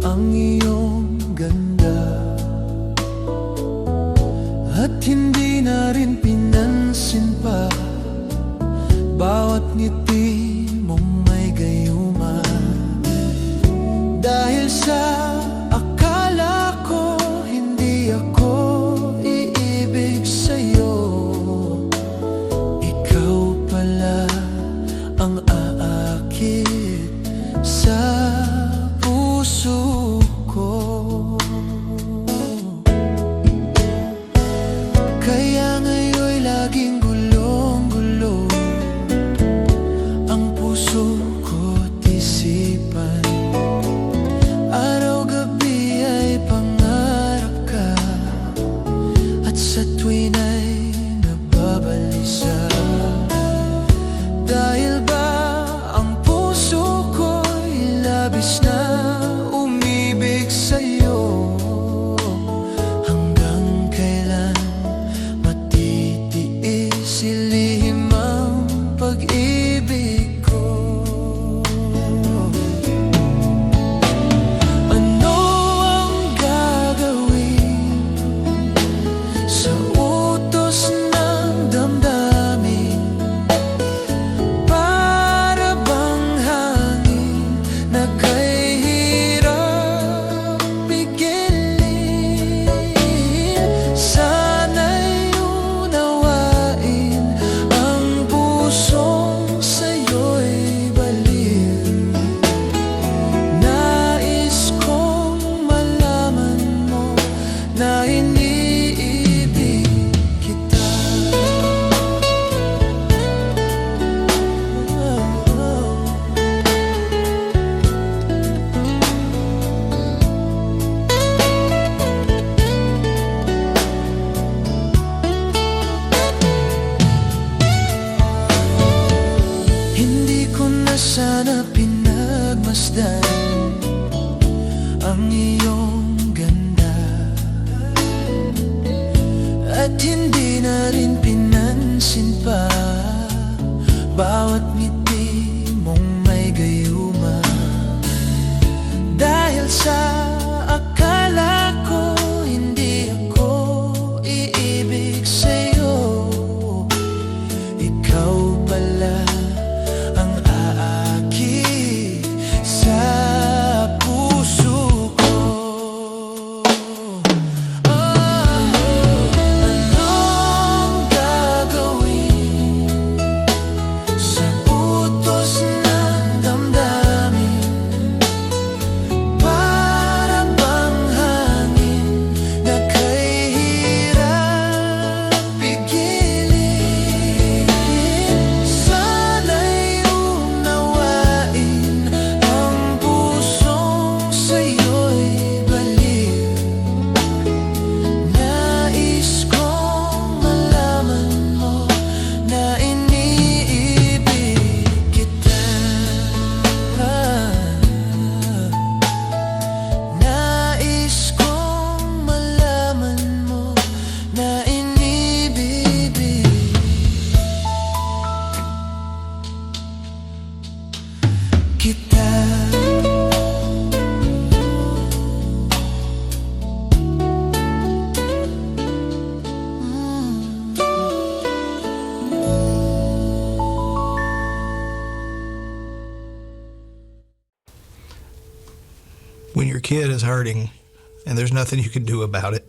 ang iyong ganda, at hindi na rin pinansin pa bawat ngiti mong may gayuma. Dahil sa akala ko hindi ako iibig sa'yo, ikaw pala ang aakit sa puso ko. Kaya ngayon'y laging gulong-gulo ang puso ko't isipan. Araw-gabi ay pangarap ka, at sa tuwin ay nababalisa. Dahil ba ang puso ko'y labis na umibig sa'yo? Hanggang kailan matitiis ilihim ang pag-ibig ko? Ano ang gagawin sa utos ng damdamin? Para bang hangin na kay hirap pigilin? Sana'y unawain ang pusong sa'yo'y baliw. Nais kong malaman mo na iniibig kita. Hindi ko na sana pinagmasdan ang iyong ganda, at hindi na rin pinansin pa bawat ngiti mong may gayuma. Dahil sa akala ko hindi ako iibig sa'yo, ikaw pala ang aakit sa puso ko. Anong gagawin sa utos ng damdamin? Para bang hangin na kay hirap pigilin? Sana'y unawain ang pusong sa'yo'y baliw. Nais kong malaman mo na iniibig kita. Nais kong malaman mo na inibibig kita. When your kid is hurting and there's nothing you can do about it,